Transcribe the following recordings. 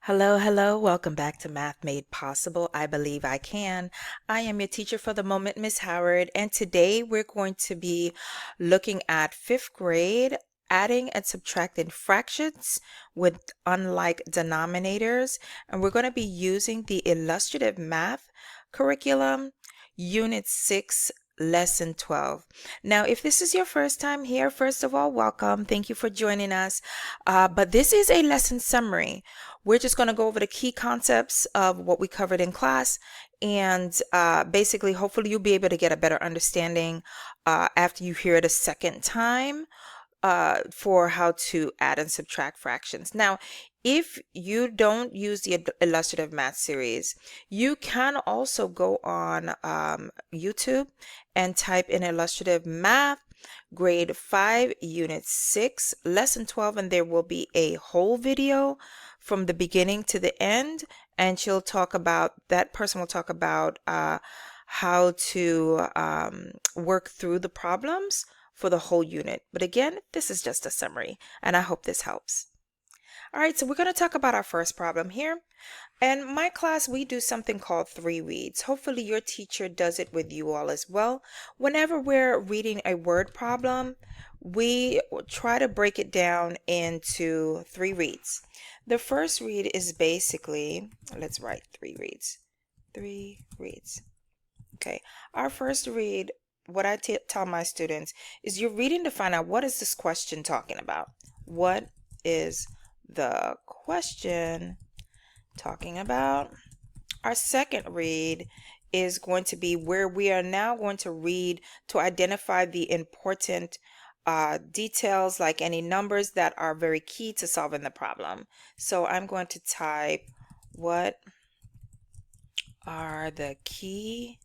Hello, hello. Welcome back to Math Made Possible. I believe I can. I am your teacher for the moment, Miss Howard, and today we're going to be looking at fifth grade, adding and subtracting fractions with unlike denominators, and we're going to be using the Illustrative Math curriculum, Unit 6, Lesson 12. Now, if this is your first time here, first of all, welcome. Thank you for joining us. But this is a lesson summary. We're just going to go over the key concepts of what we covered in class, and basically, hopefully, you'll be able to get a better understanding after you hear it a second time for how to add and subtract fractions. Now, if you don't use the illustrative math series, you can also go on YouTube and type in illustrative math grade 5 unit 6 lesson 12, and there will be a whole video from the beginning to the end, and that person will talk about how to work through the problems for the whole unit. But again, this is just a summary, and I hope this helps. All right, so we're going to talk about our first problem here. In my class, we do something called 3 reads. Hopefully your teacher does it with you all as well. Whenever we're reading a word problem, we try to break it down into 3 reads. The first read is basically, let's write 3 reads. 3 reads. Okay, our first read, what I tell my students is you're reading to find out what is this question talking about. What is the question talking about? Our second read is going to be where we are now going to read to identify the important details, like any numbers that are very key to solving the problem. So I'm going to type, what are the key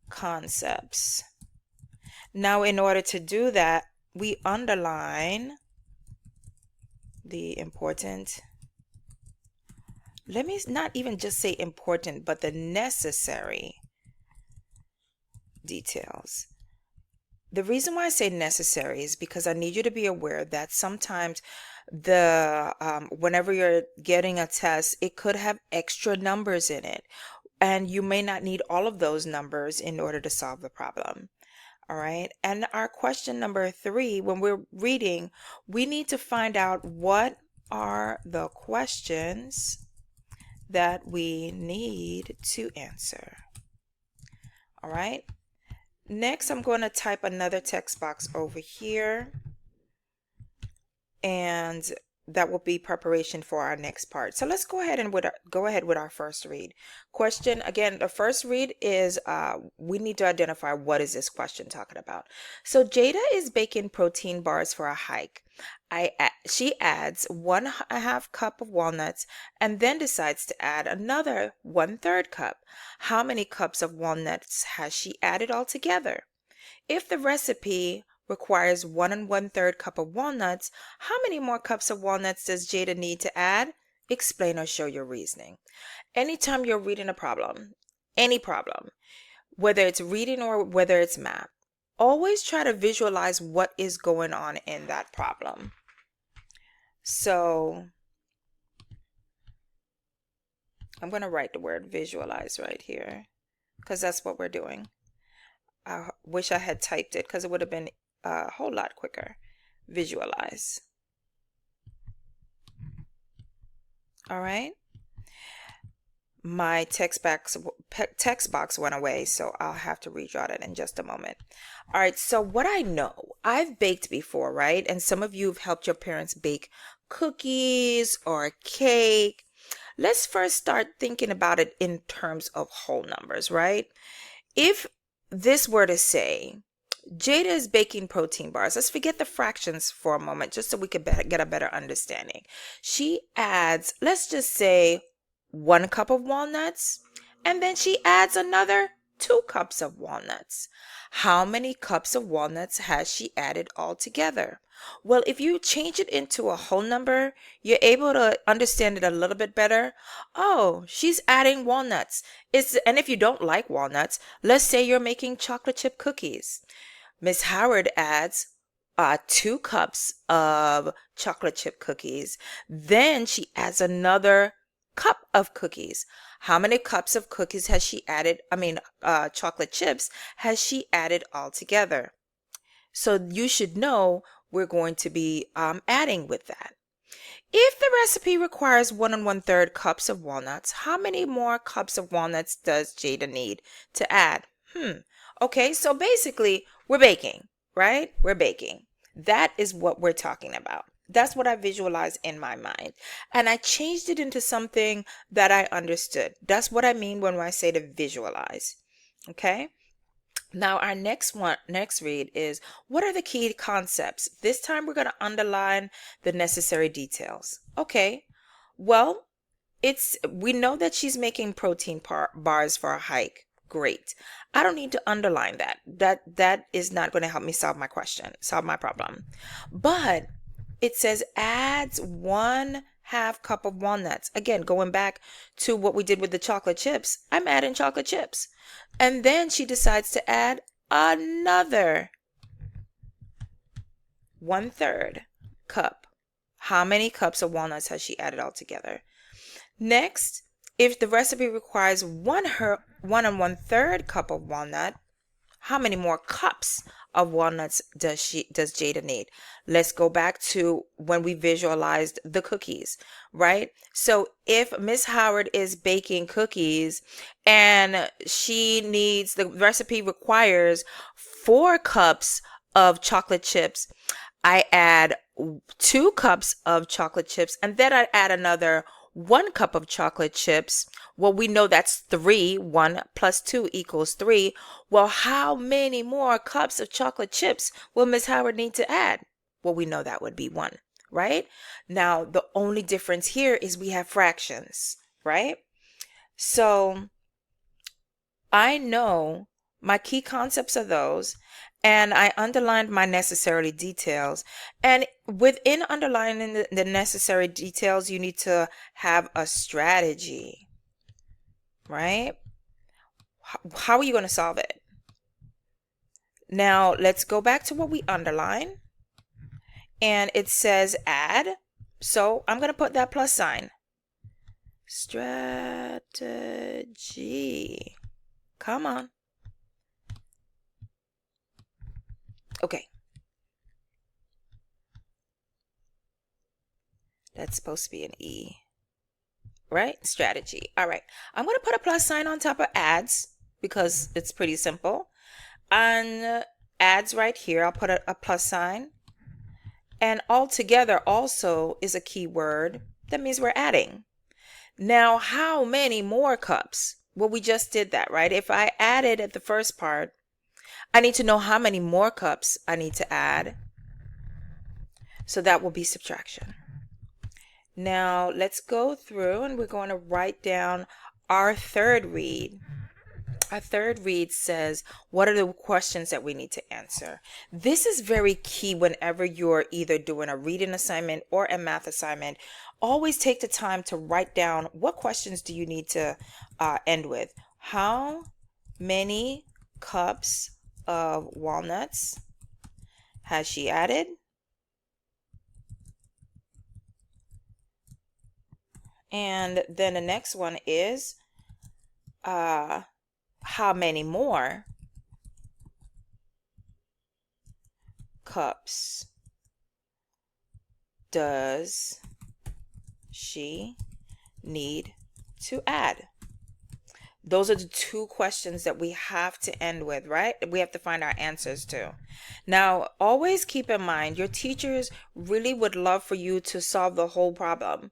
concepts? Now, in order to do that, we underline the important, let me not even just say important, but the necessary details. The reason why I say necessary is because I need you to be aware that sometimes whenever you're getting a test, it could have extra numbers in it, and you may not need all of those numbers in order to solve the problem. All right. And our question number 3, when we're reading, we need to find out what are the questions that we need to answer. All right. Next, I'm going to type another text box over here, and that will be preparation for our next part. So let's go ahead with our first read. Question, again, the first read is we need to identify what is this question talking about. So Jada is baking protein bars for a hike. She adds 1/2 cup of walnuts and then decides to add another 1/3 cup. How many cups of walnuts has she added altogether? If the recipe requires 1 1/3 cup of walnuts, how many more cups of walnuts does Jada need to add? Explain or show your reasoning. Anytime you're reading a problem, any problem, whether it's reading or whether it's math, always try to visualize what is going on in that problem. So I'm going to write the word visualize right here because that's what we're doing. I wish I had typed it because it would have been a whole lot quicker. Visualize. All right. My text box went away, so I'll have to redraw that in just a moment. All right, so what I know, I've baked before, right? And some of you have helped your parents bake cookies or cake. Let's first start thinking about it in terms of whole numbers, right? If this were to say, Jada is baking protein bars. Let's forget the fractions for a moment, just so we could get a better understanding. She adds, let's just say, 1 cup of walnuts, and then she adds another 2 cups of walnuts. How many cups of walnuts has she added altogether? Well, if you change it into a whole number, you're able to understand it a little bit better. Oh, she's adding walnuts. And if you don't like walnuts, let's say you're making chocolate chip cookies. Miss Howard adds 2 cups of chocolate chip cookies. Then she adds another of cookies. How many cups of cookies has she added? Chocolate chips has she added all together? So you should know we're going to be adding with that. If the recipe requires 1 1/3 cups of walnuts, how many more cups of walnuts does Jada need to add? Okay, so basically we're baking, right? We're baking. That is what we're talking about. That's what I visualized in my mind. And I changed it into something that I understood. That's what I mean when I say to visualize. Okay? Now our next read is, what are the key concepts? This time we're going to underline the necessary details. Okay. Well, we know that she's making protein bars for a hike. Great. I don't need to underline that. That is not going to help me solve my problem. But it says adds 1/2 cup of walnuts. Again, going back to what we did with the chocolate chips, I'm adding chocolate chips. And then she decides to add another 1/3 cup. How many cups of walnuts has she added altogether? Next, if the recipe requires 1 1/3 cup of walnut, how many more cups of walnuts does Jada need? Let's go back to when we visualized the cookies, right? So if Miss Howard is baking cookies and the recipe requires 4 cups of chocolate chips, I add 2 cups of chocolate chips, and then I add another 1 cup of chocolate chips. Well, we know that's 3. 1 plus 2 equals 3. Well, how many more cups of chocolate chips will Miss Howard need to add? Well, we know that would be 1, right? Now, the only difference here is we have fractions, right? So I know my key concepts are those, and I underlined my necessary details. And within underlining the necessary details, you need to have a strategy, right? How are you going to solve it? Now, let's go back to what we underline. And it says add. So I'm going to put that plus sign. Strategy. Come on. Okay. That's supposed to be an E, right? Strategy. All right. I'm going to put a plus sign on top of adds because it's pretty simple. On adds right here, I'll put a plus sign. And altogether also is a keyword. That means we're adding. Now, how many more cups? Well, we just did that, right? If I added at the first part, I need to know how many more cups I need to add. So that will be subtraction. Now, let's go through and we're going to write down our third read. Our third read says, what are the questions that we need to answer? This is very key whenever you're either doing a reading assignment or a math assignment. Always take the time to write down what questions do you need to end with. How many cups of walnuts has she added? And then the next one is how many more cups does she need to add? Those are the 2 questions that we have to end with, right? We have to find our answers to. Now, always keep in mind, your teachers really would love for you to solve the whole problem.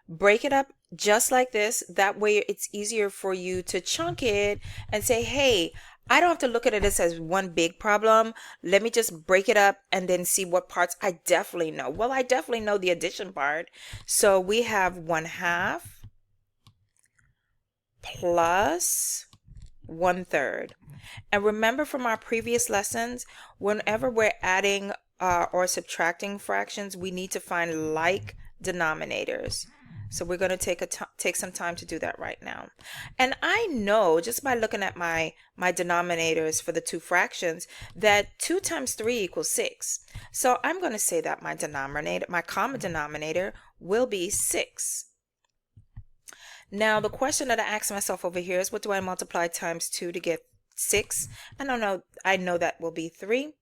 Break it up just like this. That way it's easier for you to chunk it and say, hey, I don't have to look at it as one big problem. Let me just break it up and then see what parts I definitely know. Well, I definitely know the addition part. So we have 1/2 plus 1/3. And remember from our previous lessons, whenever we're adding or subtracting fractions, we need to find like denominators. So we're going to take some time to do that right now. And I know just by looking at my denominators for the 2 fractions that 2 times 3 equals 6. So I'm going to say that my common denominator will be 6. Now, the question that I asked myself over here is, what do I multiply times 2 to get 6? I know that will be 3.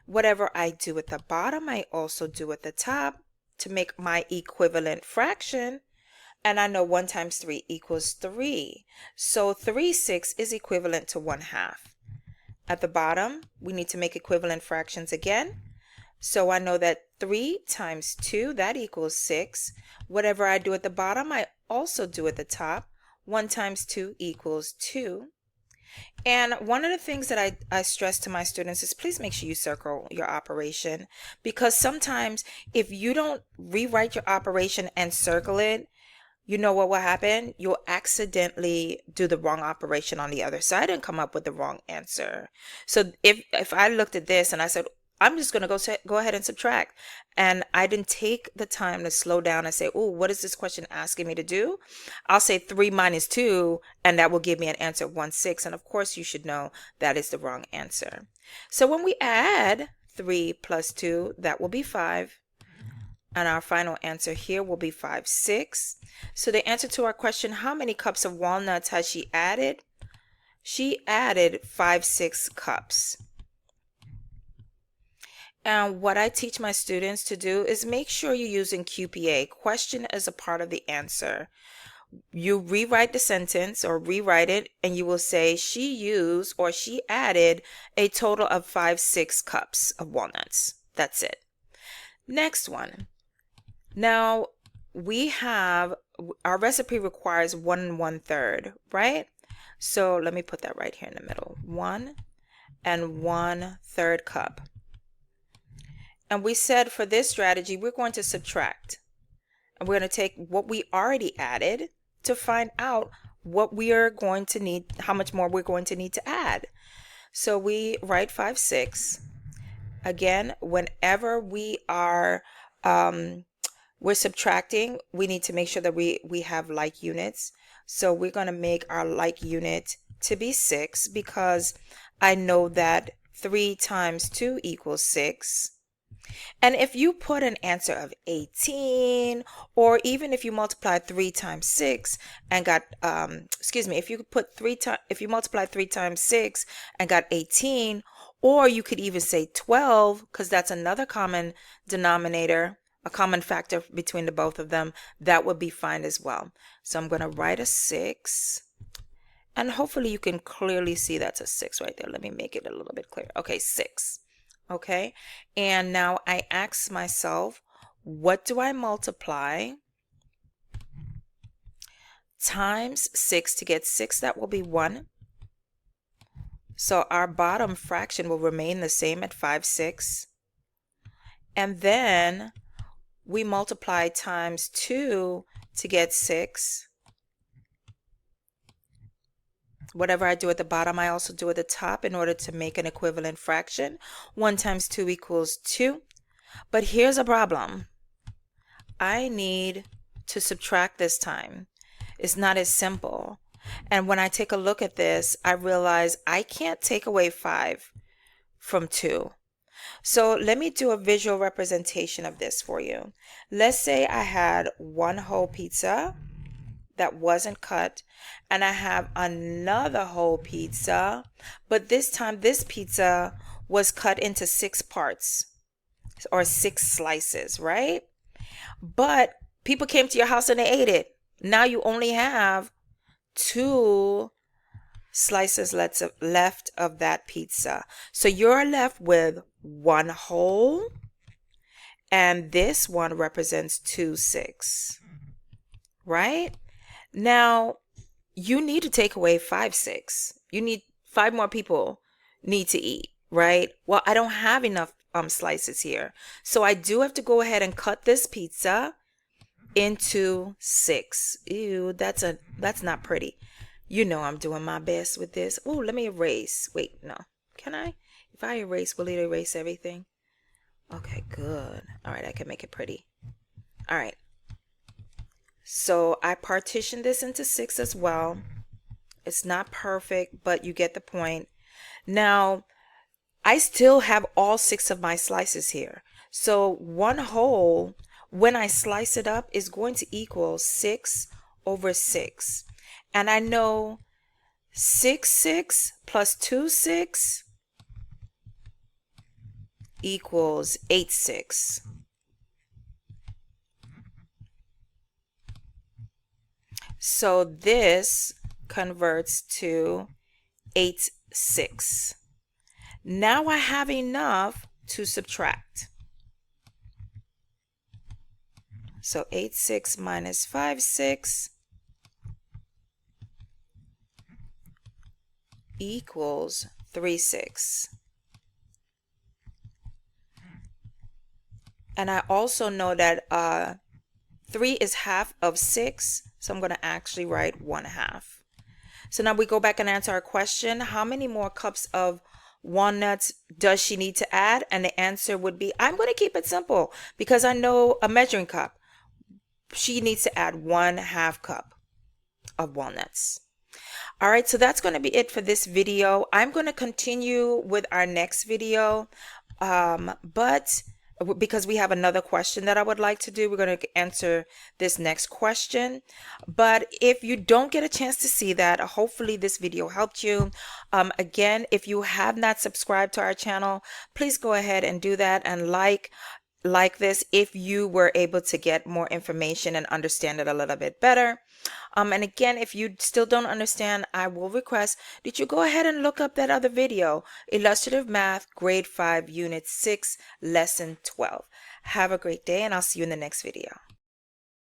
Whatever I do at the bottom, I also do at the top to make my equivalent fraction. And I know 1 times 3 equals 3. So 3/6 is equivalent to 1/2. At the bottom, we need to make equivalent fractions again. So I know that 3 times 2, that equals 6. Whatever I do at the bottom, I also do at the top. 1 times 2 equals 2. And one of the things that I stress to my students is, please make sure you circle your operation, because sometimes if you don't rewrite your operation and circle it, you know what will happen? You'll accidentally do the wrong operation on the other side and come up with the wrong answer. So if I looked at this and I said, I'm just going to go ahead and subtract, and I didn't take the time to slow down and say, oh, what is this question asking me to do? I'll say 3 minus 2, and that will give me an answer of 1/6. And of course, you should know that is the wrong answer. So when we add 3 plus 2, that will be 5. And our final answer here will be 5/6. So the answer to our question, how many cups of walnuts has she added? She added 5/6 cups. And what I teach my students to do is make sure you're using QPA, question as a part of the answer. You rewrite the sentence or rewrite it, and you will say she used or she added a total of 5/6 cups of walnuts. That's it. Next one. Now, we have, our recipe requires 1 1/3, right? So let me put that right here in the middle. 1 1/3 cup. And we said for this strategy, we're going to subtract. And we're going to take what we already added to find out what we are going to need, how much more we're going to need to add. So we write 5/6. Again, whenever we are we're subtracting, we need to make sure that we have like units. So we're going to make our like unit to be 6, because I know that 3 times 2 equals 6. And if you put an answer of 18, or even if you multiply 3 times 6 and got, if you multiply 3 times 6 and got 18, or you could even say 12, because that's another common denominator, a common factor between the both of them, that would be fine as well. So I'm going to write a 6, and hopefully you can clearly see that's a 6 right there. Let me make it a little bit clearer. Okay, 6. Okay, and now I ask myself, what do I multiply times 6 to get 6? That will be 1. So our bottom fraction will remain the same at 5/6. And then we multiply times 2 to get 6. Whatever I do at the bottom, I also do at the top in order to make an equivalent fraction. 1 times 2 equals 2. But here's a problem. I need to subtract this time. It's not as simple. And when I take a look at this, I realize I can't take away 5 from 2. So let me do a visual representation of this for you. Let's say I had one whole pizza that wasn't cut, and I have another whole pizza, but this time this pizza was cut into 6 parts or 6 slices, right? But people came to your house and they ate it. Now you only have 2 slices left of that pizza. So you're left with 1 whole, and this one represents 2 6, right? Now you need to take away 5 6. You need 5 more people need to eat, right? Well, I don't have enough slices here, so I do have to go ahead and cut this pizza into 6. Ew, that's not pretty. You know I'm doing my best with this. Oh, let me erase. Wait, no. Can I? If I erase, will it erase everything? Okay, good. All right, I can make it pretty. All right. So I partitioned this into 6 as well. It's not perfect, but you get the point. Now, I still have all 6 of my slices here. So 1 whole, when I slice it up, is going to equal 6 over 6. And I know 6, 6 plus 2, 6 equals 8, 6. So this converts to 8, 6. Now I have enough to subtract. So 8, 6 minus 5, 6 equals 3, 6. And I also know that 3 is half of 6, so I'm going to actually write 1/2. So now we go back and answer our question. How many more cups of walnuts does she need to add? And the answer would be, I'm going to keep it simple because I know a measuring cup. She needs to add 1/2 cup of walnuts. All right, so that's going to be it for this video. I'm going to continue with our next video, but because we have another question that I would like to do, we're going to answer this next question. But if you don't get a chance to see that, hopefully this video helped you. Again, if you have not subscribed to our channel, please go ahead and do that and like this if you were able to get more information and understand it a little bit better. And again, if you still don't understand, I will request that you go ahead and look up that other video, Illustrative Math Grade 5 Unit 6 Lesson 12. Have a great day, and I'll see you in the next video.